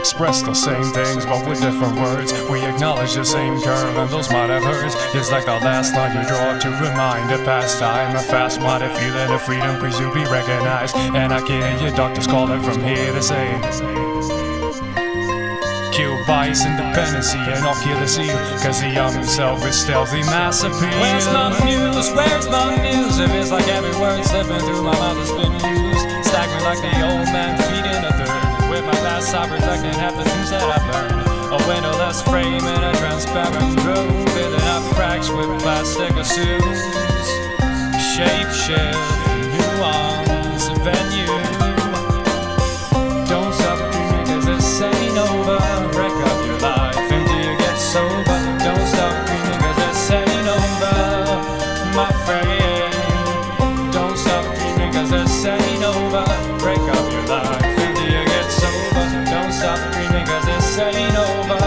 express the same things, but with different words. We acknowledge the same curve, and those might have hurts. It's like the last line you draw to remind a past time. A fast-minded feeling of freedom, please you be recognized. And I can hear your doctors calling from here to say, kill bias, independency, and I'll kill the seal, cause the young himself is stealthy mass appeal. Where's my muse? Where's my muse? If it's like every word slipping through my mouth has been used, staggering like the old man feeding a third. With my past I reflecting half the things that I've learned. A windowless frame in a transparent room, filling up cracks with plastic assumes. Shape shift, nuance, venue. Don't stop dreaming cause this ain't over. Break up your life until you get sober. Don't stop dreaming cause this ain't over, my friend. Don't stop dreaming cause this ain't over. Break up your life until you get sober. Don't stop dreaming cause this ain't over,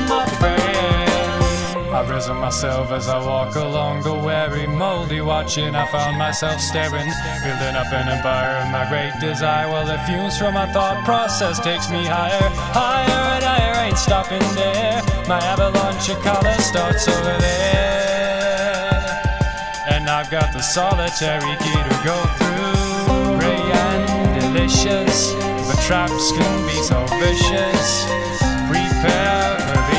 my friend. I've risen myself as I walk along the weary, moldy watching. I found myself staring, building up an empire of my great desire. Well, the fumes from my thought process takes me higher, higher and higher, ain't stopping there. My avalanche of color starts over there, and I've got the solitary key to go through. Ray and delicious, but traps can be so vicious. Prepare for the